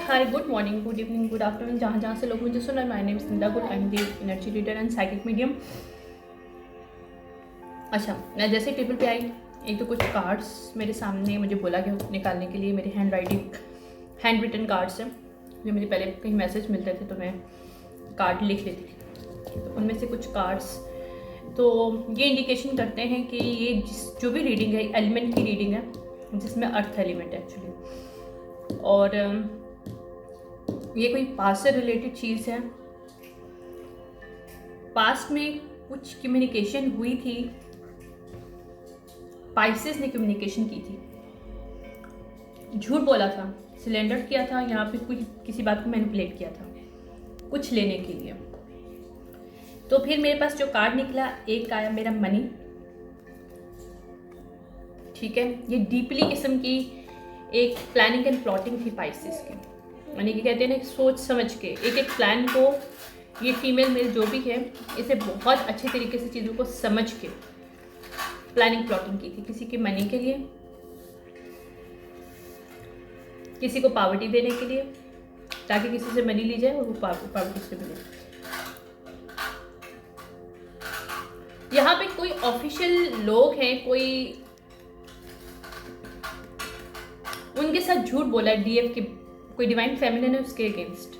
हाय, good morning, good evening, good afternoon, जहाँ जहाँ से लोग मुझे सुन रहे हैं। My name is Ninda good, I am the energy reader and psychic medium. अच्छा, मैं जैसे टेबल पे आई, एक तो कुछ कार्ड्स मेरे सामने मुझे बोला गया निकालने के लिए। मेरे हैंड रिटन कार्ड्स हैं जो मुझे पहले कहीं मैसेज मिलते थे तो मैं कार्ड लिख लेती थी। तो उनमें से कुछ कार्ड्स तो ये इंडिकेशन करते हैं कि ये जो भी रीडिंग है एलिमेंट की रीडिंग है, जिसमें अर्थ एलिमेंट है एक्चुअली। और ये कोई पास्ट से रिलेटेड चीज़ है। पास्ट में कुछ कम्युनिकेशन हुई थी, पाइसेस ने कम्युनिकेशन की थी, झूठ बोला था, सिलेंडर किया था, यहाँ पे कोई किसी बात को मैनिपुलेट किया था कुछ लेने के लिए। तो फिर मेरे पास जो कार्ड निकला, एक आया मेरा मनी। ठीक है, ये डीपली किस्म की एक प्लानिंग एंड प्लॉटिंग थी पाइसेस की, यानी कि कहते हैं ना सोच समझ के एक एक प्लान को ये फीमेल मेल जो भी है इसे बहुत अच्छे तरीके से चीज़ों को समझ के प्लानिंग प्लॉटिंग की थी। किसी के मनी के लिए, किसी को पावर्टी देने के लिए, ताकि किसी से मनी ली जाए और वो पावर्टी से मिले। यहाँ पे कोई ऑफिशियल लोग हैं, कोई उनके साथ झूठ बोला है, डीएफ के कोई डिवाइन फेमिनिन है उसके अगेंस्ट।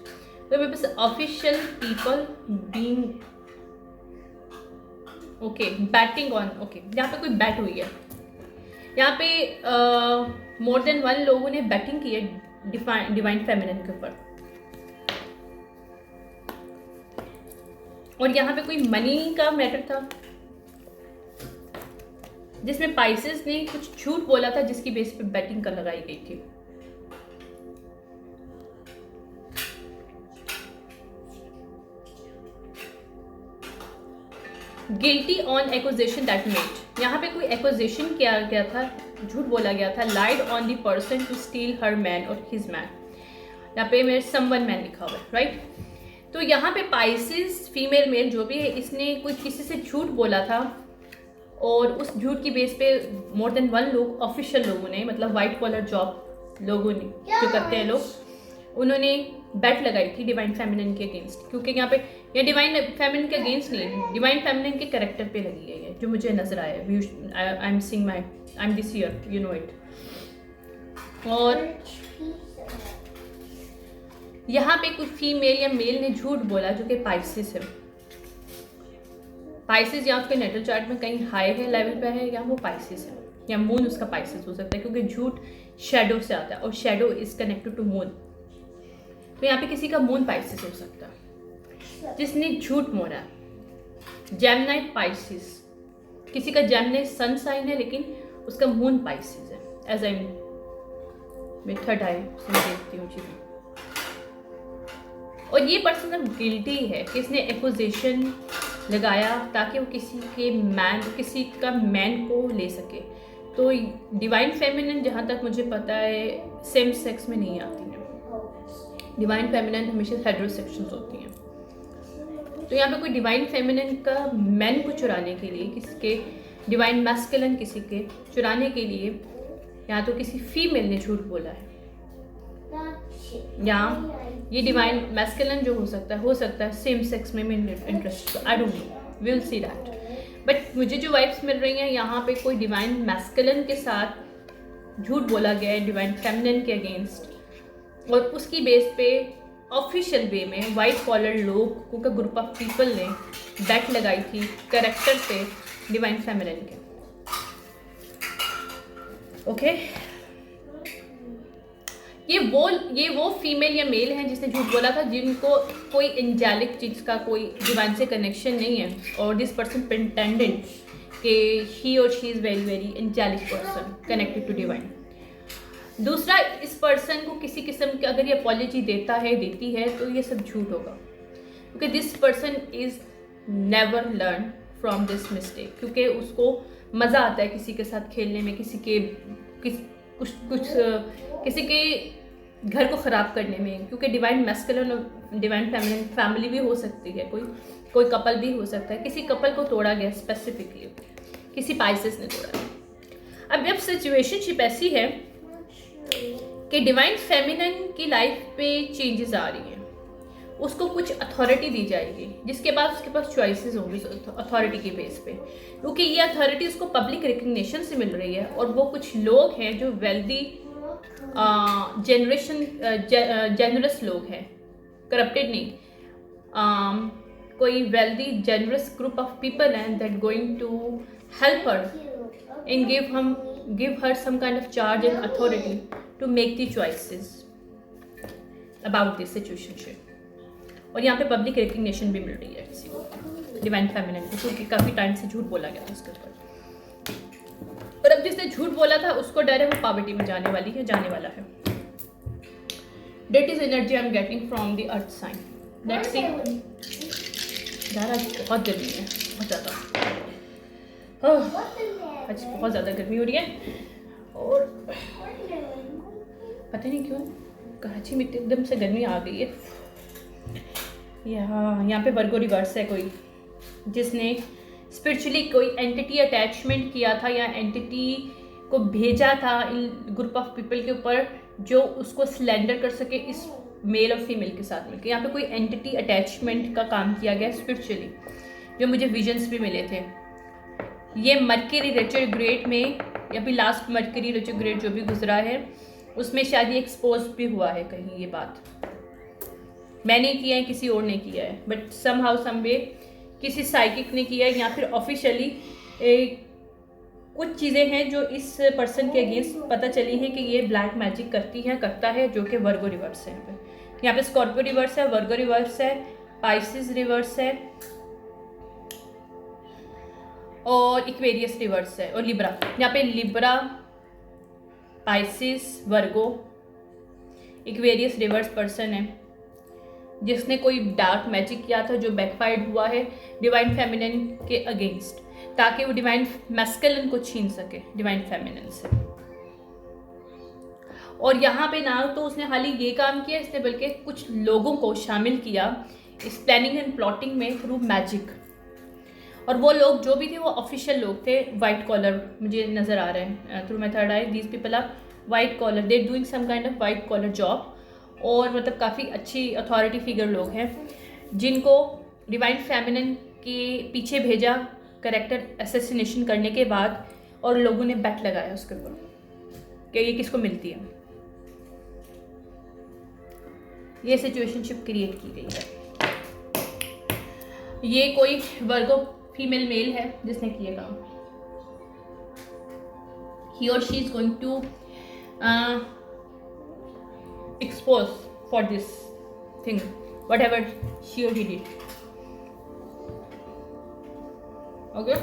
तो मेरे पास official people being okay batting on okay, यहाँ पे कोई बैट हुई है। यहाँ पे मोर देन वन लोगों ने बैटिंग की है डिवाइन फेमिनिन के ऊपर। और यहाँ पे कोई मनी का मैटर था जिसमें पाइसेस ने कुछ झूठ बोला था, जिसकी बेस पे बैटिंग कर लगाई गई थी। Guilty on acquisition that made, यहाँ पे कोई एक्विजिशन किया गया था, झूठ बोला गया था। Lied on the person to steal her man और हिज मैन, यहाँ पे मेरे समवन मैन लिखा हुआ है, राइट। तो यहाँ पे पाइसेस फीमेल मेल जो भी है, इसने कोई किसी से झूठ बोला था और उस झूठ की बेस पे मोर देन वन लोग, ऑफिशियल लोगों ने, मतलब वाइट कॉलर जॉब लोगों ने जो करते हैं लोग, उन्होंने बैट लगाई थी डिवाइन फेमिनिन के अगेंस्ट। क्योंकि यहाँ पे ये डिवाइन फेमिनिन के अगेंस्ट नहीं, डिवाइन फेमिनिन के कैरेक्टर पे लगी है, जो मुझे नजर आया। I am seeing I am this year, you know it. और यहाँ पे कोई फीमेल या मेल ने झूठ बोला जो कि पाइसेस है। पाइसेस या उसके नेटल चार्ट में कहीं हाई है लेवल पे है, या वो पाइसेस है, या मून उसका पाइसेस हो सकता है, क्योंकि झूठ शेडो से आता है और shadow is connected to moon. तो यहाँ पे किसी का मून पाइसेस हो सकता है जिसने झूठ बोला। जेमिनी पाइसेस, किसी का जेमिनी सन साइन है लेकिन उसका मून पाइसेस है। एज आई मैं थर्ड आई से देखती हूँ चीजें। और ये पर्सन अब गिल्टी है कि इसने एक्विजिशन लगाया ताकि वो किसी का मैन को ले सके। तो डिवाइन फेमिनिन जहाँ तक मुझे पता है सेम सेक्स में नहीं आती है। डिवाइन फेमिनिन हमेशा हेटेरोसेक्सुअल होती हैं। तो यहाँ पे कोई डिवाइन फेमिनिन का मैन को चुराने के लिए, किसी के डिवाइन मैस्कुलिन किसी के चुराने के लिए, या तो किसी फीमेल ने झूठ बोला है, या ये डिवाइन मैस्कुलिन जो हो सकता है सेम सेक्स में interest. I don't know, will see that. But मुझे जो वाइब्स मिल रही हैं, यहाँ पे कोई डिवाइन मैस्कुलिन के साथ झूठ बोला गया है डिवाइन फेमिनिन के अगेंस्ट, और उसकी बेस पे ऑफिशियल वे में वाइट कॉलर लोगों का ग्रुप ऑफ पीपल ने बैट लगाई थी कैरेक्टर पे डिवाइन फेमिनिन के। ओके, ये वो फीमेल या मेल हैं जिसने झूठ बोला था, जिनको कोई एंजेलिक चीज़ का कोई डिवाइन से कनेक्शन नहीं है, और दिस पर्सन प्रिटेंडेड कि ही और she is very very angelic person connected to divine. दूसरा, इस पर्सन को किसी किस्म की अगर ये अपॉलॉजी देती है तो ये सब झूठ होगा, क्योंकि this person is never learn from this mistake. क्योंकि उसको मज़ा आता है किसी के साथ खेलने में, किसी के घर को ख़राब करने में। क्योंकि डिवाइन मैस्कुलिन और डिवाइन फेमिनिन फैमिली भी हो सकती है, कोई कपल भी हो सकता है। किसी कपल को तोड़ा गया स्पेसिफिकली, किसी पाइसेस ने तोड़ा। अब सिचुएशनशिप ऐसी है कि डिवाइन फेमिनिन की लाइफ पे चेंजेस आ रही हैं, उसको कुछ अथॉरिटी दी जाएगी, जिसके बाद उसके पास चॉइसेस होंगी अथॉरिटी के बेस पे, क्योंकि ये अथॉरिटी उसको पब्लिक रिकग्निशन से मिल रही है। और वो कुछ लोग हैं जो वेल्दी जेनरस लोग हैं, करप्टेड नहीं, कोई wealthy generous group of people हैं that going to help her and give her some kind of charge and authority to make the choices about this situationship. और यहाँ पे पब्लिक रिकग्निशन भी मिल रही है किसी को, डिवाइन फेमिनिन को, क्योंकि काफ़ी टाइम से झूठ बोला गया था उसके ऊपर। और अब जिसने झूठ बोला था उसको डर है वो पॉवर्टी में जाने वाला है। That is energy I am getting from the earth sign. Let's see. यार आज बहुत गर्मी है, बहुत ज़्यादा, आज बहुत ज़्यादा गर्मी हो रही है। और पता नहीं क्यों कराची में एकदम से गर्मी आ गई है। यहाँ पे वर्गो रिवर्स है, कोई जिसने स्पिरिचुअली कोई एंटिटी अटैचमेंट किया था या एंटिटी को भेजा था इन ग्रुप ऑफ पीपल के ऊपर जो उसको सिलेंडर कर सके इस मेल और फीमेल के साथ मिलकर। यहाँ पे कोई एंटिटी अटैचमेंट का काम किया गया स्पिरिचुअली, जो मुझे विजन्स भी मिले थे। ये मरकरी रेट्रोग्रेड में या फिर लास्ट मरकरी रेट्रोग्रेड जो भी गुजरा है उसमें शायद ये एक्सपोज भी हुआ है कहीं। ये बात मैंने किया है, किसी और ने किया है, बट समहाउ समवे किसी साइकिक ने किया है या फिर ऑफिशियली कुछ चीज़ें हैं जो इस पर्सन के अगेंस्ट पता चली हैं कि ये ब्लैक मैजिक करता है, जो कि वर्गो रिवर्स है। यहाँ पे स्कॉर्पियो रिवर्स है, वर्गो रिवर्स है, पाइसिस रिवर्स है और इक्वेरियस रिवर्स है और लिब्रा। यहाँ पे लिब्रा, पाइसिस, वर्गो, इक्वेरियस रिवर्स पर्सन है जिसने कोई डार्क मैजिक किया था जो बैकफायर्ड हुआ है डिवाइन फेमिनिन के अगेंस्ट, ताकि वो डिवाइन मैस्कुलिन को छीन सके डिवाइन फेमिनिन से। और यहाँ पे ना तो उसने खाली ये काम किया, इसने बल्कि कुछ लोगों को शामिल किया इस प्लानिंग एंड प्लॉटिंग में थ्रू मैजिक। और वो लोग जो भी थे वो ऑफिशियल लोग थे, वाइट कॉलर मुझे नज़र आ रहे हैं through my third eye. These people are white collar, they doing some kind of white collar job, और मतलब काफ़ी अच्छी अथॉरिटी फिगर लोग हैं जिनको डिवाइन फेमिनिन के पीछे भेजा कैरेक्टर असैसिनेशन करने के बाद, और लोगों ने बेट लगाया उसके ऊपर कि ये किसको मिलती है। ये सिचुएशनशिप क्रिएट की गई है। ये कोई वर्गो फीमेल मेल है जिसने किया काम। ही और she is going to expose for this thing, whatever she or he did. Okay.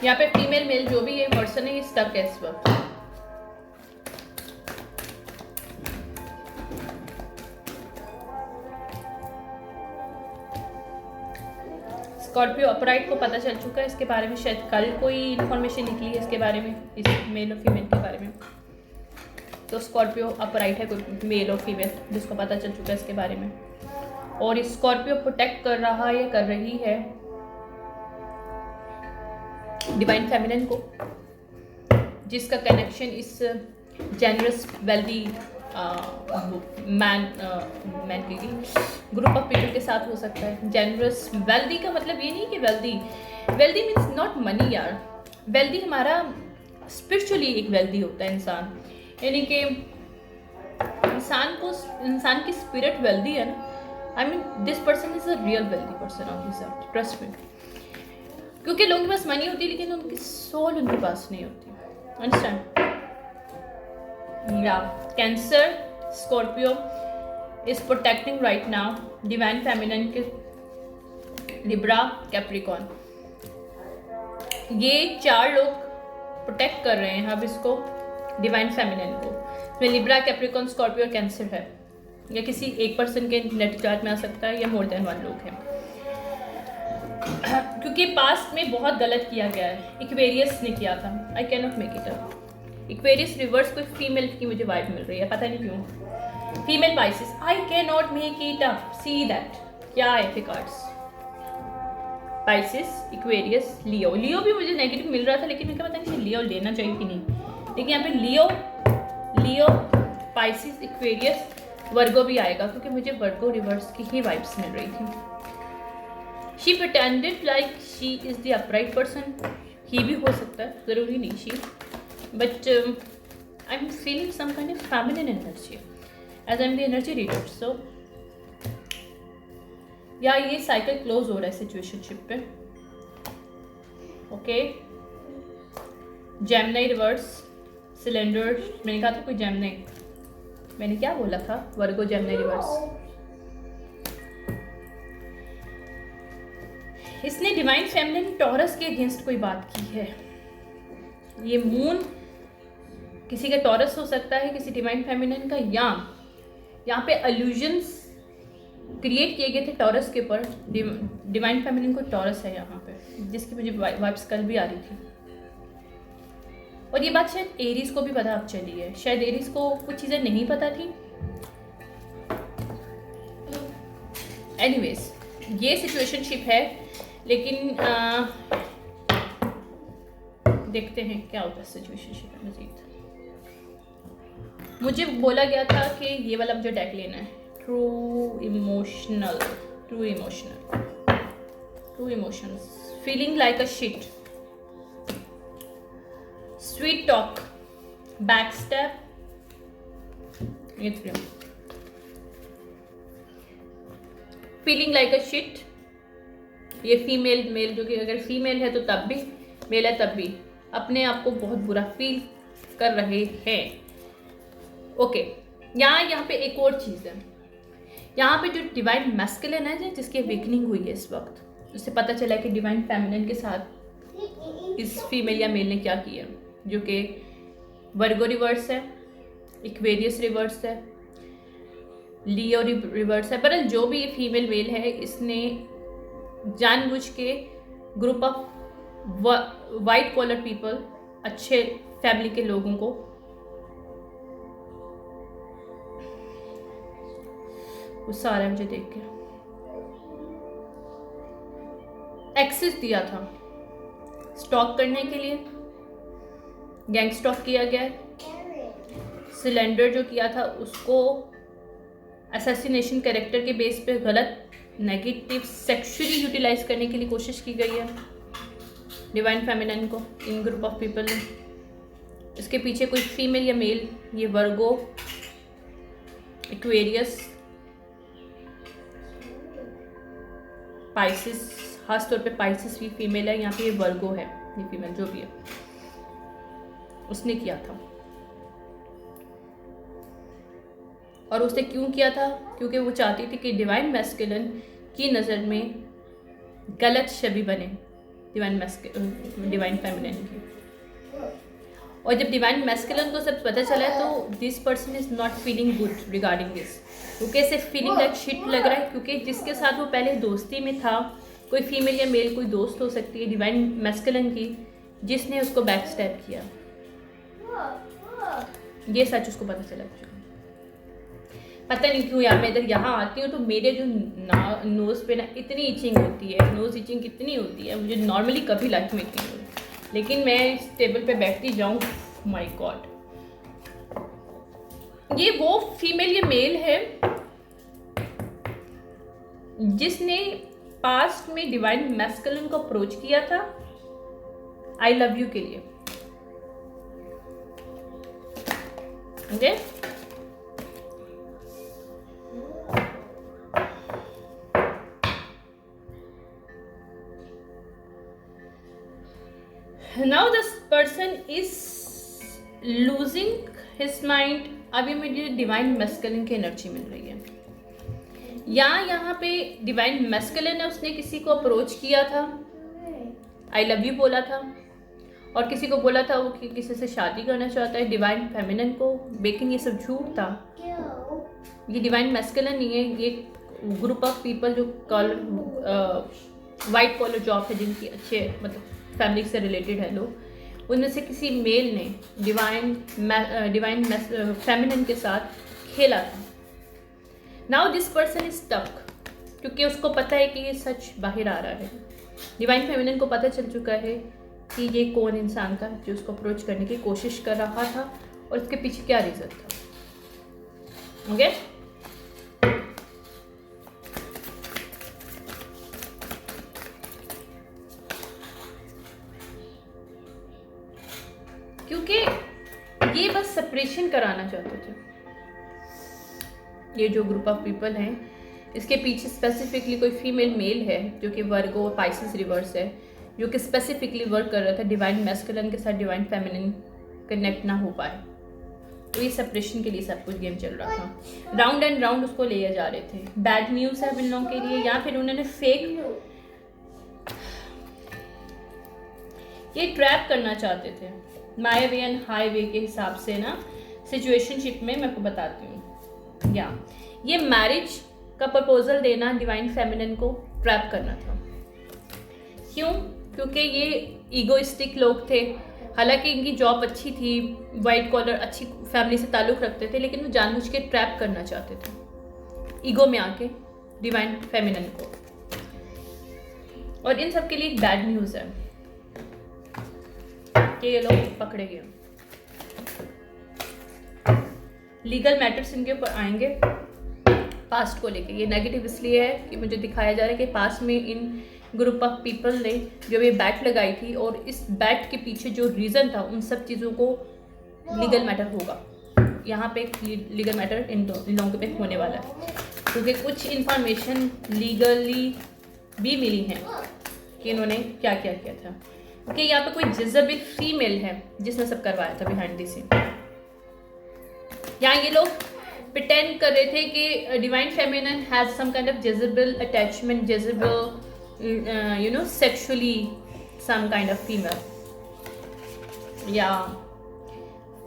यहाँ पे फीमेल मेल जो भी ये पर्सन है ये स्टक है इस वक्त। स्कॉर्पियो अपराइट को पता चल चुका है इसके बारे में, शायद कल कोई इन्फॉर्मेशन निकली है इसके बारे में, इस मेल और फीमेल के बारे में। तो स्कॉर्पियो अपराइट है कोई मेल और फीमेल जिसको पता चल चुका है इसके बारे में, और स्कॉर्पियो प्रोटेक्ट कर रहा है या कर रही है डिवाइन फेमिनिन को, जिसका कनेक्शन इस जेनरस वेल्दी मैन की ग्रुप ऑफ पीपल के साथ हो सकता है। जेनरस वेल्दी का मतलब ये नहीं कि वेल्दी मीन्स नॉट मनी यार। वेल्दी हमारा स्पिरिचुअली एक वेल्दी होता है इंसान, यानी कि इंसान की स्पिरिट वेल्दी है ना। I mean this person is a real wealthy person on this earth, trust me. क्योंकि लोगों के पास मनी होती है लेकिन उनकी सोल उनके पास नहीं होती। अंडरस्टैंड? या cancer Scorpio is protecting right now divine feminine के लिब्रा कैप्रिकॉन। ये 4 लोग प्रोटेक्ट कर रहे हैं अब इसको डिवाइन फेमिनिन को। इसमें लिब्रा, कैप्रिकॉन, स्कॉर्पियो और कैंसर है, या किसी एक पर्सन के नेट चार्ट में आ सकता है या मोर देन 1 लोग हैं। क्योंकि पास्ट में बहुत गलत किया गया है। इक्वेरियस ने किया था। I can not make it up. Aquarius reverse कोई फीमेल की मुझे वाइब मिल रही है, पता नहीं क्यों। Female Pisces, I can not make it up. See that क्या है फिर कार्ड्स। पाइसिस, इक्वेरियस, लियो। लियो भी मुझे नेगेटिव मिल रहा था, लेकिन मुझे पता नहीं लियो लेना चाहिए कि नहीं। लेकिन यहाँ पे लियो, पाइसिस, इक्वेरियस, वर्गो भी आएगा, क्योंकि मुझे वर्गो रिवर्स की ही वाइब्स मिल रही थी। She pretended like she is the upright person. He भी हो सकता है, ज़रूरी नहीं she, but I am feeling some kind of feminine energy as I am the energy reader. So या ये साइकिल क्लोज हो रहा है सिचुएशनशिप पे। Okay, Gemini reverse, cylinder. मैंने कहा था कोई जेमिनी, मैंने क्या बोला था, वर्गो, जेमिनी रिवर्स। इसने डिवाइन फेमिनिन टॉरस के अगेंस्ट कोई बात की है। ये मून किसी का टॉरस हो सकता है, किसी डिवाइन फेमिनिन का, या यहाँ पे अल्यूजन्स क्रिएट किए गए थे टॉरस के ऊपर। डिवाइन फेमिनिन को टॉरस है यहाँ पे, जिसकी मुझे वाइब्स कल भी आ रही थी। और ये बात शायद एरीज को भी पता अब चली है, शायद एरीज को कुछ चीज़ें नहीं पता थी। एनीवेज, ये सिचुएशनशिप है, लेकिन देखते हैं क्या होता है सिचुएशनशिप में मजीद। मुझे बोला गया था कि ये वाला मुझे डेक लेना है, true emotions, feeling like a shit, sweet talk, back step, ये फीलिंग लाइक अ शिट। ये फीमेल मेल, जो कि अगर फीमेल है तो तब भी, मेल है तब भी अपने आप को बहुत बुरा फील कर रहे हैं। ओके, यहाँ पे एक और चीज़ है। यहाँ पे जो डिवाइन मैस्कुलिन है, जिसकी अवेकनिंग हुई है इस वक्त, उससे पता चला कि डिवाइन फेमिनिन के साथ इस फीमेल या मेल ने क्या किया, जो कि वर्गो रिवर्स है, इक्वेरियस रिवर्स है, लियो रिवर्स है। पर जो भी फीमेल मेल है, इसने जानबूझ के group of white collar people, अच्छे फैमिली के लोगों को गुस्सा आ रहा है मुझे देख के, एक्सेस दिया था स्टॉक करने के लिए। गैंग स्टॉक किया गया। सिलेंडर जो किया था उसको असैसिनेशन कैरेक्टर के बेस पे गलत नेगेटिव सेक्सुअली यूटिलाइज करने के लिए कोशिश की गई है डिवाइन फेमिनिन को इन ग्रुप ऑफ पीपल ने। इसके पीछे कोई फीमेल या मेल, ये वर्गो, एक्वेरियस, पाइसिस, खास तौर पे पाइसिस भी फीमेल है, यहाँ पे ये वर्गो है, ये फीमेल जो भी है, उसने किया था। और उसने क्यों किया था? क्योंकि वो चाहती थी कि डिवाइन मैस्कुलिन की नज़र में गलत छवि बने डिवाइन फेमिनिन की। और जब डिवाइन मैस्कुलिन को सब पता चला है तो this person is not feeling good regarding this, क्योंकि इसे फीलिंग लाइक शिट लग रहा है। क्योंकि जिसके साथ वो पहले दोस्ती में था, कोई फीमेल या मेल, कोई दोस्त हो सकती है डिवाइन मैस्कुलिन की, जिसने उसको बैक स्टैप किया, ये सच उसको पता चला। पता नहीं क्यों यार, मैं इधर यहाँ आती हूँ तो मेरे जो नोज़ पे ना इतनी इचिंग होती है, नोज़ इचिंग कितनी होती है, मुझे नॉर्मली कभी लाइफ में इतनी होती, लेकिन मैं इस टेबल पे बैठती जाऊँ, माय गॉड। ये वो फीमेल या मेल है जिसने पास्ट में डिवाइन मैस्कुलिन को अप्रोच किया था आई लव यू के लिए। Okay, now this person is losing his mind। अभी मुझे डिवाइन मैस्कुलिन की एनर्जी मिल रही है। यहाँ पे डिवाइन मैस्कुलिन है, उसने किसी को अप्रोच किया था, आई लव यू बोला था, और किसी को बोला था वो कि किसी से शादी करना चाहता है डिवाइन फेमिनिन को, लेकिन ये सब झूठ था। ये डिवाइन मैस्कुलिन नहीं है, ये ग्रुप ऑफ पीपल जो कॉल वाइट कॉलर जॉब है, जिनकी अच्छे मतलब फैमिली से रिलेटेड है लोग, उनमें से किसी मेल ने डिवाइन फेमिनिन के साथ खेला था। Now this person is stuck, क्योंकि उसको पता है कि ये सच बाहर आ रहा है। डिवाइन फेमिनिन को पता चल चुका है कि ये कौन इंसान था जो उसको अप्रोच करने की कोशिश कर रहा था और उसके पीछे क्या रीज़न था। ओके क्योंकि ये बस सेपरेशन कराना चाहते थे। ये जो ग्रुप ऑफ पीपल हैं, इसके पीछे स्पेसिफिकली कोई फीमेल मेल है जो कि वर्गो और पाइसेस रिवर्स है, जो कि स्पेसिफिकली वर्क कर रहा था डिवाइन मैस्कुलिन के साथ डिवाइन फेमिनिन कनेक्ट ना हो पाए। तो ये सेपरेशन के लिए सब कुछ गेम चल रहा था, राउंड एंड राउंड उसको ले जा रहे थे। बैड न्यूज़ है इन लोगों के लिए, या फिर उन्होंने फेक ये ट्रैप करना चाहते थे। माई वे एंड हाई वे के हिसाब से ना सिचुएशनशिप में मैं आपको बताती हूँ, या ये मैरिज का प्रपोजल देना डिवाइन फेमिनिन को ट्रैप करना था। क्यों? क्योंकि ये ईगोइस्टिक लोग थे। हालांकि इनकी जॉब अच्छी थी, वाइट कॉलर अच्छी फैमिली से ताल्लुक़ रखते थे, लेकिन वो जानबूझ के ट्रैप करना चाहते थे ईगो में आके डिवाइन फेमिनिन को। और इन सब के लिए एक बैड न्यूज़ है कि ये लोग पकड़े गए। लीगल मैटर्स इनके ऊपर आएंगे पास्ट को लेके। ये नेगेटिव इसलिए है कि मुझे दिखाया जा रहा है कि पास्ट में इन ग्रुप ऑफ पीपल ने जो ये बैट लगाई थी, और इस बैट के पीछे जो रीज़न था, उन सब चीज़ों को लीगल मैटर होगा। यहाँ पे लीगल मैटर इन लोगों पे होने वाला है, क्योंकि कुछ इंफॉर्मेशन लीगली भी मिली है कि इन्होंने क्या क्या किया था। क्योंकि यहाँ पे कोई जेज़ेबेल फीमेल है जिसने सब करवाया था बिहाइंड द सीन। यहाँ ये लोग प्रिटेंड कर रहे थे कि divine feminine has some kind of Jezebel attachment, Jezebel sexually some kind of female. Yeah,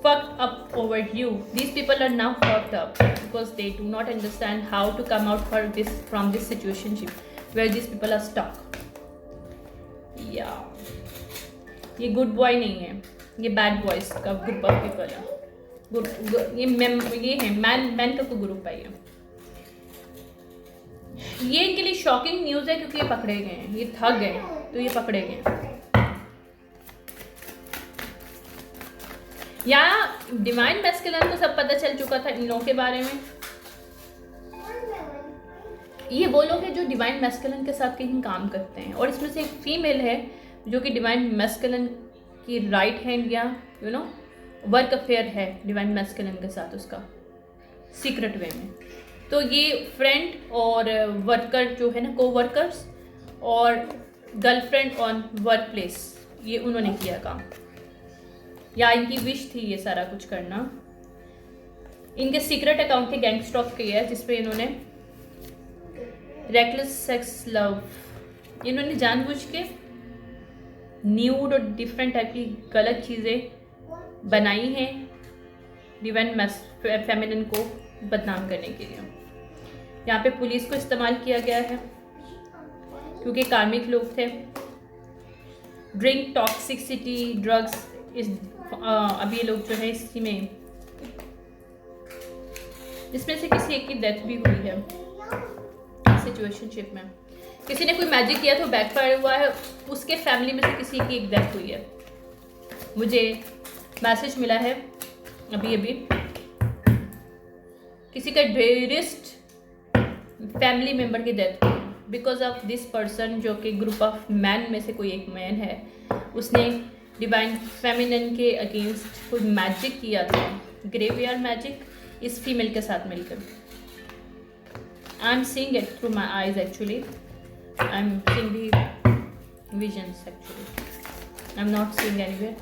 fucked up over you. These people are now fucked up because they do not understand how to come out from this situationship where these people are stuck. Yeah, ये good boy नहीं है, ये bad boys का group of people है। ये है man का group है। ये इनके लिए शॉकिंग न्यूज़ है क्योंकि ये पकड़े गए हैं, ये थक गए तो ये पकड़े गए हैं। या डिवाइन मैस्कुलिन को सब पता चल चुका था इन लोगों के बारे में। ये वो लोग हैं जो डिवाइन मैस्कुलिन के साथ कहीं काम करते हैं, और इसमें से एक फीमेल है जो कि डिवाइन मैस्कुलिन की राइट हैंड या वर्क अफेयर है डिवाइन मैस्कुलिन के साथ उसका सीक्रेट वे में। तो ये फ्रेंड और वर्कर जो है ना, को वर्कर्स और गर्लफ्रेंड ऑन वर्क प्लेस, ये उन्होंने किया काम, या इनकी विश थी ये सारा कुछ करना। इनके सीक्रेट अकाउंट थे गैंगस्टॉक के है, जिसपे इन्होंने रेकलेस सेक्स लव, इन्होंने जानबूझ के न्यूड और डिफरेंट टाइप की गलत चीज़ें बनाई हैं डिवाइन फेमिनिन को बदनाम करने के लिए। यहाँ पे पुलिस को इस्तेमाल किया गया है क्योंकि कार्मिक लोग थे। ड्रिंक, टॉक्सिसिटी, ड्रग्स, अब ये लोग जो है इसी में, इसमें से किसी एक की डेथ भी हुई है सिचुएशनशिप में। किसी ने कोई मैजिक किया तो बैकफायर हुआ है, उसके फैमिली में से किसी की एक डेथ हुई है। मुझे मैसेज मिला है अभी किसी का डेरेस्ट फैमिली मेम्बर की डेथ हुई बिकॉज ऑफ दिस पर्सन, जो कि ग्रुप ऑफ मैन में से कोई एक मैन है। उसने डिवाइन फेमिनिन के अगेंस्ट कोई मैजिक किया था, ग्रेवयार्ड मैजिक, इस फीमेल के साथ मिलकर। I am seeing it through my eyes actually, I am seeing the visions actually, I am not seeing anywhere.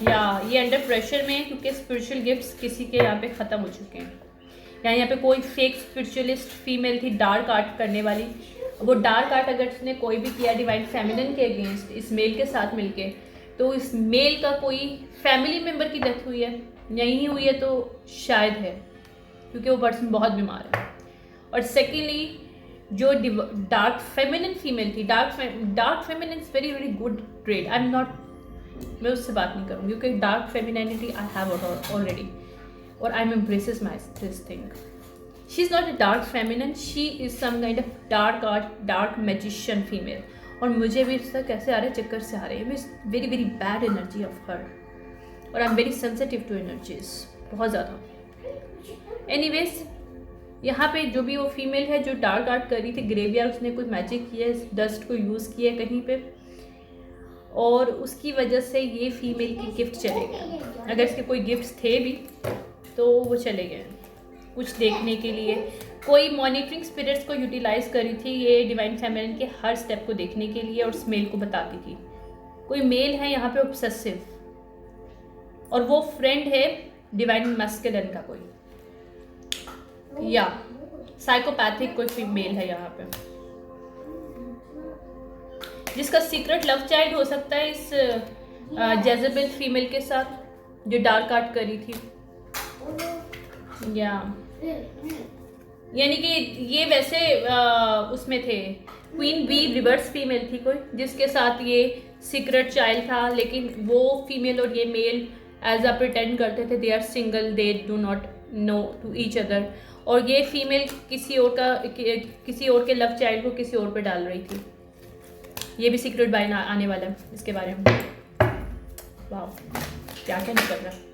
या ये अंडर प्रेशर में है क्योंकि स्पिरिचुअल गिफ्ट्स किसी के यहाँ पे ख़त्म हो चुके हैं। यहाँ पे कोई फेक स्पिरिचुअलिस्ट फीमेल थी डार्क आर्ट करने वाली, वो डार्क आर्ट अगर उसने कोई भी किया डिवाइन फेमिनिन के अगेंस्ट इस मेल के साथ मिलके, तो इस मेल का कोई फैमिली मेम्बर की डेथ हुई है, नहीं हुई है तो शायद है क्योंकि वो पर्सन बहुत बीमार है। और सेकेंडली जो डार्क फेमिनिन फीमेल थी, dark feminine is very very good trade. I am not, मैं उससे बात नहीं करूँगी क्योंकि dark femininity I have already, और I am embraces my this thing. She is not a dark feminine, she is some kind of dark art, dark magician female. और मुझे भी इसका कैसे आ रहे हैं, चक्कर से आ रहे हैं, very very bad energy of her, और I am very sensitive to energies, बहुत ज़्यादा। एनीवेज, यहाँ पे जो भी वो फीमेल है जो डार्क आर्ट कर रही थी ग्रेवयार्ड, उसने कोई मैजिक किया है, डस्ट को यूज़ किया है कहीं पे, और उसकी वजह से ये फीमेल की गिफ्ट चले गए। अगर इसके कोई गिफ्ट्स थे भी तो वो चले गए कुछ देखने के लिए। कोई मॉनिटरिंग स्पिरिट्स को यूटिलाइज करी थी ये डिवाइन फेमिनिन के हर स्टेप को देखने के लिए, और उस मेल को बताती थी। कोई मेल है यहाँ पे ऑब्सेसिव, और वो फ्रेंड है डिवाइन मैस्कुलिन का कोई, या साइकोपैथिक कोई फीमेल है यहाँ पे, जिसका सीक्रेट लव चाइल्ड हो सकता है इस जेजेबेल फीमेल के साथ जो डार्क आर्ट करी थी। या यानी कि ये वैसे उसमें थे, क्वीन बी रिवर्स फीमेल थी कोई, जिसके साथ ये सीक्रेट चाइल्ड था, लेकिन वो फीमेल और ये मेल एज अ प्रिटेंड करते थे they are single, they do not know to each other, और ये फीमेल किसी और के लव चाइल्ड को किसी और पे डाल रही थी। ये भी सीक्रेट बाय आने वाला है इसके बारे में। वाह, क्या क्या निकल रहा है।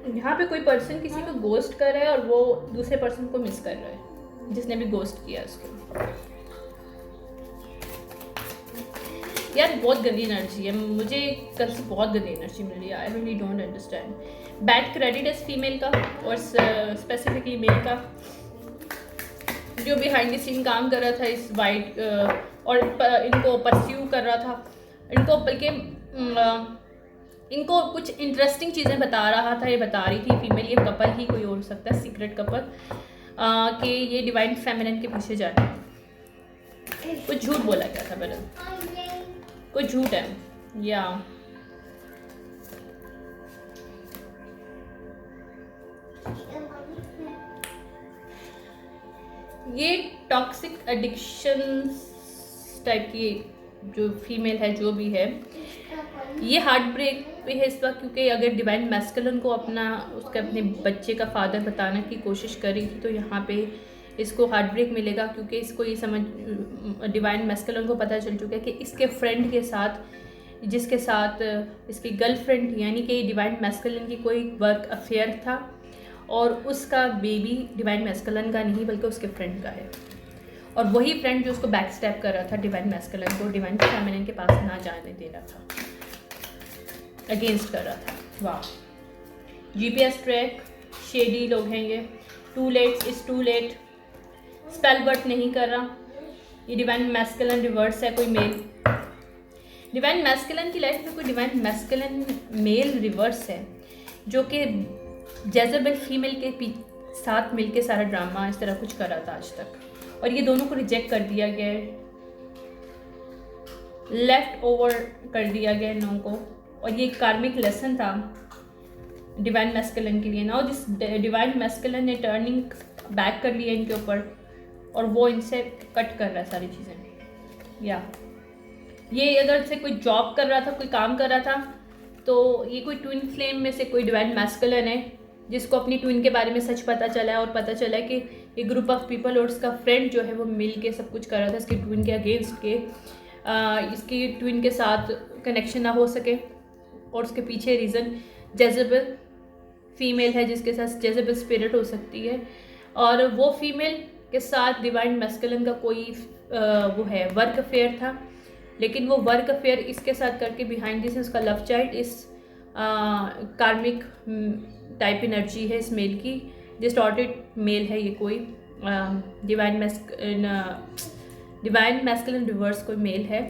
यहाँ पे कोई पर्सन किसी को गोस्ट कर रहा है और वो दूसरे पर्सन को मिस कर रहा है जिसने भी गोस्ट किया उसको। यार बहुत गंदी एनर्जी है, मुझे कल से बहुत गंदी एनर्जी मिल रही है। I really don't understand. Bad credit है फीमेल का, और स्पेसिफिकली मेल का, जो बिहाइंड द सीन काम कर रहा था इस वाइट और इनको परस्यू कर रहा था इनको, बल्कि इनको कुछ इंटरेस्टिंग चीज़ें बता रहा था, ये बता रही थी फीमेल, ये कपल ही कोई और हो सकता है, सीक्रेट कपल, कि ये डिवाइन फेमिनिन के पीछे जा रहे हैं। कुछ झूठ बोला गया था, बड़े कोई झूठ है। या ये टॉक्सिक एडिक्शन टाइप की जो फीमेल है, जो भी है, ये हार्ट ब्रेक पे है इस वक्त, क्योंकि अगर डिवाइन मैस्कुलिन को अपने बच्चे का फादर बताने की कोशिश करी थी तो यहाँ पे इसको हार्ट ब्रेक मिलेगा, क्योंकि इसको ये समझ डिवाइन मैस्कुलिन को पता चल चुका है कि इसके फ्रेंड के साथ, जिसके साथ इसकी गर्लफ्रेंड थी, यानी कि डिवाइन मैस्कुलिन की कोई वर्क अफेयर था, और उसका बेबी डिवाइन मैस्कुलिन का नहीं बल्कि उसके फ्रेंड का है, और वही फ्रेंड जो उसको बैक स्टेप कर रहा था डिवाइन मैस्कुलिन को डिवाइन फेमिनिन के पास ना जाने दे रहा था, अगेंस्ट कर रहा था। वाह, GPS ट्रैक, शेडी लोग हैं ये, too late is too late, spell work नहीं कर रहा, ये डिवाइन मैस्कुलिन रिवर्स है कोई मेल। डिवाइन मैस्कुलिन की लाइफ में कोई डिवाइन मैस्कुलिन मेल रिवर्स है, जो कि जेजेबेल फीमेल के साथ मिलके सारा ड्रामा इस तरह कुछ कर रहा था आज तक, और ये दोनों को रिजेक्ट कर दिया गया है, लेफ्ट ओवर कर दिया गया इन लोगों को, और ये कार्मिक लेसन था डिवाइन मैस्कुलिन के लिए। नाउ दिस डिवाइन मैस्कुलिन ने टर्निंग बैक कर लिया इनके ऊपर, और वो इनसे कट कर रहा है सारी चीज़ें। या ये अगर से कोई जॉब कर रहा था, कोई काम कर रहा था, तो ये कोई ट्विन फ्लेम में से कोई डिवाइन मैस्कुलिन है जिसको अपनी ट्विन के बारे में सच पता चला है, और पता चला है कि एक ग्रुप ऑफ पीपल और उसका फ्रेंड जो है वो मिल के सब कुछ कर रहा था इसकी ट्विन के अगेंस्ट के, इसकी ट्विन के साथ कनेक्शन ना हो सके, और उसके पीछे रीज़न जेजेबेल फीमेल है जिसके साथ जेजेबेल स्पिरिट हो सकती है, और वो फीमेल के साथ डिवाइन मैस्कुलिन का कोई वो है वर्क अफेयर था, लेकिन वो वर्क अफेयर इसके साथ करके बिहाइंड दिस उसका लव चाइल्ड इस कार्मिक टाइप एनर्जी है इस मेल की, डिस्टॉर्टेड मेल है ये कोई, डिवाइन मैस्कुलिन रिवर्स कोई मेल है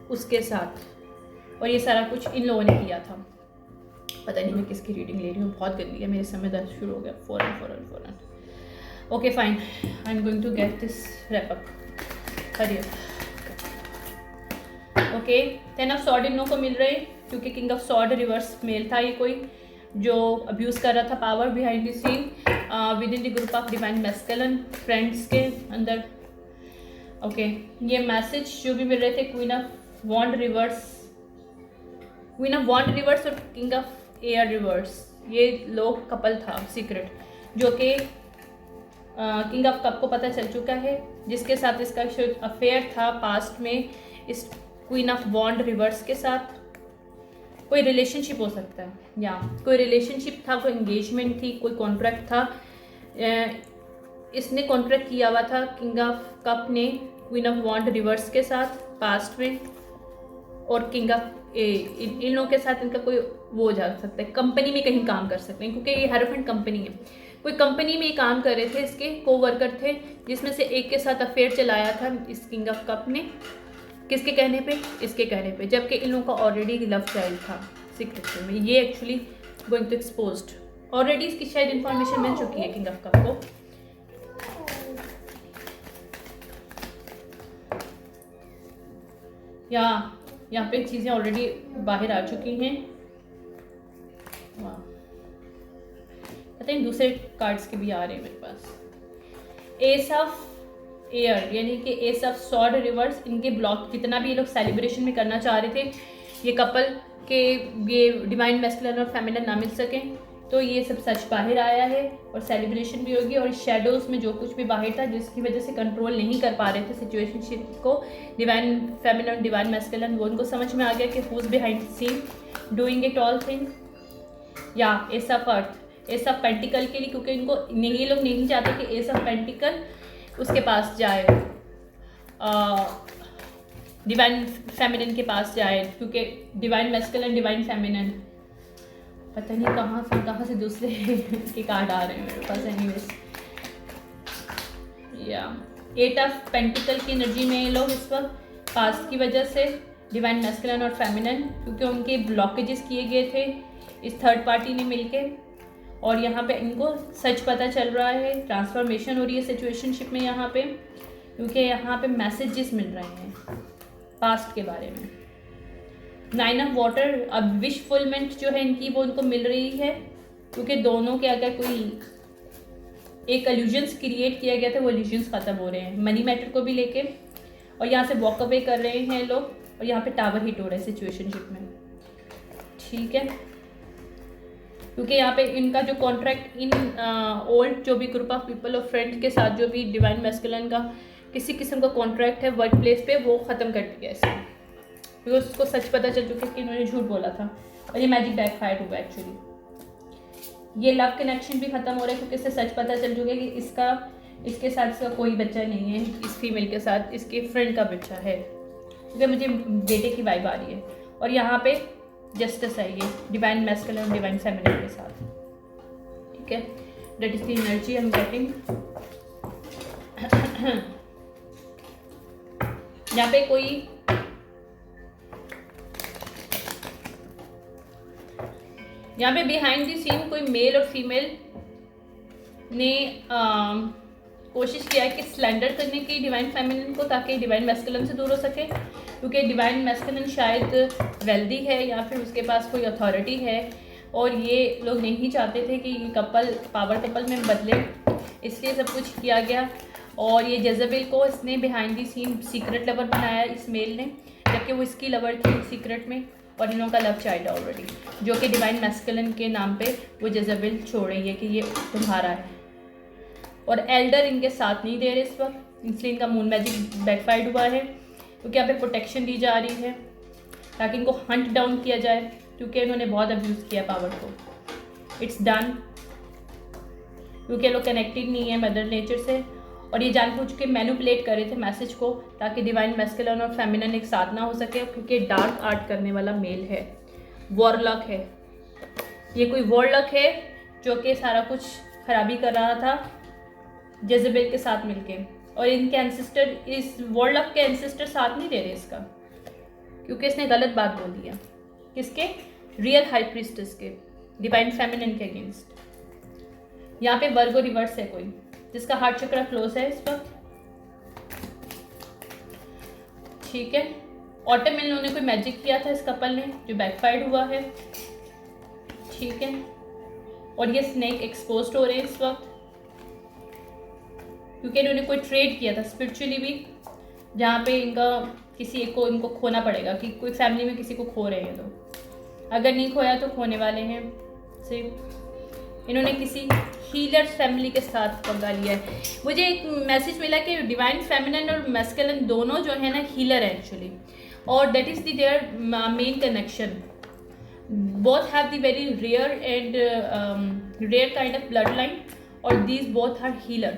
उसके साथ, और ये सारा कुछ इन लोगों ने किया था। पता नहीं मैं किसकी रीडिंग ले रही हूँ, बहुत गंदी है, मेरे समय दर्द शुरू हो गया फ़ौरन। Okay fine, I am going to get this wrap up. हरी ओके, 10 ऑफ सॉर्ड इन लोगों को मिल रहे हैं क्योंकि king of sword reverse male था ये कोई जो अब्यूज़ कर रहा था power behind the scene within the group of divine masculine friends के अंदर। ओके, ये मैसेज जो भी मिल रहे थे क्वीन ऑफ वॉन्ड रिवर्स और किंग ऑफ एयर रिवर्स, ये लोग कपल था सीक्रेट जो कि किंग ऑफ कप को पता चल चुका है, जिसके साथ इसका अफेयर था पास्ट में इस क्वीन ऑफ वॉन्ड रिवर्स के साथ। कोई रिलेशनशिप हो सकता है या कोई रिलेशनशिप था, कोई एंगेजमेंट थी, कोई कॉन्ट्रैक्ट था। इसने कॉन्ट्रैक्ट किया हुआ था किंग ऑफ कप ने क्वीन ऑफ वॉन्ड रिवर्स के साथ पास्ट में, और किंग ऑफ इन लोगों के साथ इनका कोई वो हो जा सकता है, कंपनी में कहीं काम कर सकते हैं क्योंकि ये हेरोफेंट कंपनी है। कोई कंपनी में काम कर रहे थे, इसके कोवर्कर थे जिसमें से एक के साथ अफेयर चलाया था इस किंग ऑफ कप ने। किसके कहने पे? इसके कहने पे, जबकि इन लोगों का ऑलरेडी लव चाइल्ड था सीक्रेट में। ये actually going to exposed, already इसकी शायद इंफॉर्मेशन मिल चुकी है किंग ऑफ कप को। यहाँ पे चीज़ें ऑलरेडी बाहर आ चुकी हैं। वाह, पता नहीं दूसरे कार्ड्स के भी आ रहे हैं मेरे पास। एस ऑफ एयर यानी कि एस ऑफ सॉर्ड रिवर्स, इनके ब्लॉक जितना भी ये लोग सेलिब्रेशन में करना चाह रहे थे, ये कपल के ये डिवाइन मैस्कुलिन और फेमिनिन ना मिल सकें, तो ये सब सच बाहर आया है और सेलिब्रेशन भी होगी। और शैडोज़ में जो कुछ भी बाहर था जिसकी वजह से कंट्रोल नहीं कर पा रहे थे सिचुएशनशिप को डिवाइन फेमिनिन डिवाइन मैस्कुलिन, वो उनको समझ में आ गया कि who is behind the scene doing it all thing. या ace of earth, ace of pentacle के लिए, क्योंकि इनको ये लोग नहीं चाहते कि एस ऑफ पेंटिकल उसके पास जाए, डिवाइन फेमिनिन के पास जाए, क्योंकि डिवाइन मैस्कुलिन डिवाइन फेमिनिन पता नहीं कहाँ से दूसरे के कार्ड आ रहे हैं मेरे पास। एनीवेज, या 8 ऑफ पेंटिकल की एनर्जी में ये लोग इस वक्त पास्ट की वजह से डिवाइन मैस्कुलिन और फेमिनिन, क्योंकि उनके ब्लॉकेजेस किए गए थे इस थर्ड पार्टी ने मिलके, और यहाँ पे इनको सच पता चल रहा है, ट्रांसफॉर्मेशन हो रही है सिचुएशनशिप में यहाँ पे, क्योंकि यहाँ पे मैसेजेस मिल रहे हैं पास्ट के बारे में। 9 ऑफ वाटर, अब विश फुलमेंट जो है इनकी वो इनको मिल रही है, क्योंकि दोनों के अगर कोई एक एल्यूजन्स क्रिएट किया गया था वो एल्यूजन्स ख़त्म हो रहे हैं मनी मैटर को भी लेके, और यहाँ से वॉक अवे कर रहे हैं लोग, और यहाँ पे टावर हिट हो रहा है सिचुएशनशिप में। ठीक है, क्योंकि यहाँ पे इनका जो कॉन्ट्रैक्ट इन ओल्ड जो भी ग्रुप ऑफ पीपल और फ्रेंड के साथ जो भी डिवाइन मैस्कुलिन का किसी किस्म का कॉन्ट्रैक्ट है वर्क प्लेस पे, वो ख़त्म कर दिया इसने, क्योंकि उसको सच पता चल चुका है कि इन्होंने झूठ बोला था, और ये मैजिक बैकफायर हुआ एक्चुअली। ये लव कनेक्शन भी ख़त्म हो रहा है क्योंकि इससे सच पता चल चुका है कि इसके साथ इसका कोई बच्चा नहीं है, इस फीमेल के साथ इसके फ्रेंड का बच्चा है, क्योंकि मुझे बेटे की वाइब आ रही है। और यहाँ पे जस्टिस है ये डिवाइन मैस्कुलिन डिवाइन फेमिनिन के साथ। ठीक है, that is the energy I am getting. यहाँ पे कोई यहाँ पे बिहाइंड द सीन कोई मेल और फीमेल ने कोशिश किया है कि स्लेंडर करने की डिवाइन फेमिनिन को, ताकि डिवाइन मैस्कुलिन से दूर हो सके, क्योंकि डिवाइन मैस्कुलिन शायद वेल्दी है या फिर उसके पास कोई अथॉरिटी है, और ये लोग नहीं चाहते थे कि ये कपल पावर कपल में बदले, इसलिए सब कुछ किया गया। और ये जेज़ेबेल को इसने behind the scene secret lover बनाया इस मेल ने, जबकि वो इसकी लवर थी सीक्रेट में, और इन लोगों का लव चाइल्ड ऑलरेडी, जो कि डिवाइन मैस्कुलिन के नाम पे वो जेज़ेबेल छोड़ रही है कि ये तुम्हारा है। और एल्डर इनके साथ नहीं दे रहे इस वक्त, इसलिए इनका मून मैजिक बैकफायर्ड हुआ है, क्योंकि यहाँ पे प्रोटेक्शन दी जा रही है ताकि इनको हंट डाउन किया जाए, क्योंकि इन्होंने बहुत अब्यूज़ किया पावर को। इट्स डन, क्योंकि लोग कनेक्टेड नहीं है मदर नेचर से, और ये जानबूझ के मैनिपुलेट कर रहे थे मैसेज को ताकि डिवाइन मैस्कुलिन और फेमिनिन एक साथ ना हो सके, क्योंकि डार्क आर्ट करने वाला मेल है, वॉरलॉक है, ये कोई वॉरलॉक है जो कि सारा कुछ खराबी कर रहा था जेज़ेबेल के साथ मिलके, और इनके एंसेस्टर, इस वॉरलॉक के एंसेस्टर साथ नहीं दे रहे इसका, क्योंकि इसने गलत बात बोल दिया। किसके? रियल हाई प्रीस्टेस के, डिवाइन फेमिनिन के अगेंस्ट। यहाँ पे वर्गो रिवर्स है कोई, जिसका हार्ट चक्र क्लोज है इस वक्त। ठीक है, ऑटम में इन्होंने कोई मैजिक किया था इस कपल ने जो बैकफायर्ड हुआ है, ठीक है। और ये स्नेक एक्सपोज हो रहे हैं इस वक्त क्योंकि इन्होंने कोई ट्रेड किया था स्पिरिचुअली भी, जहाँ पे इनका किसी एक को इनको खोना पड़ेगा, कि कोई फैमिली में किसी को खो रहे हैं, तो अगर नहीं खोया तो खोने वाले हैं। सिर्फ इन्होंने किसी हीलर फैमिली के साथ पंगा लिया है। मुझे एक मैसेज मिला कि डिवाइन फेमिनिन और मैस्कुलिन दोनों जो है ना हीलर है एक्चुअली, और that is the their main connection. Both have the very rare and rare kind of blood line, और these both are healer.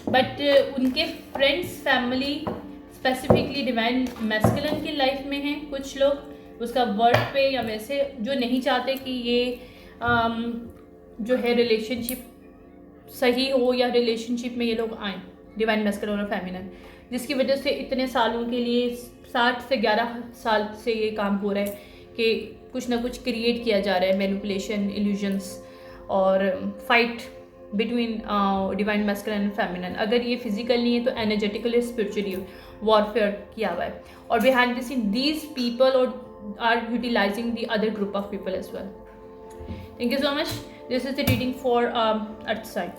But उनके friends family specifically divine masculine की लाइफ में हैं कुछ लोग, उसका वर्क पे या वैसे जो नहीं चाहते कि ये जो है रिलेशनशिप सही हो या रिलेशनशिप में ये लोग आएँ, डिवाइन मैस्कुलिन और फेमिनिन, जिसकी वजह से इतने सालों के लिए 7 से 11 साल से ये काम हो रहा है कि कुछ ना कुछ क्रिएट किया जा रहा है, मैनिपुलेशन, इल्यूजन्स और fight between divine masculine and feminine. अगर ये फिजिकल नहीं है तो एनर्जेटिकली स्पिरिचुअली वॉरफेयर किया हुआ है, और behind the scene these people और are utilising the other group of people as well. Thank you so much. This is the reading for Earth sign.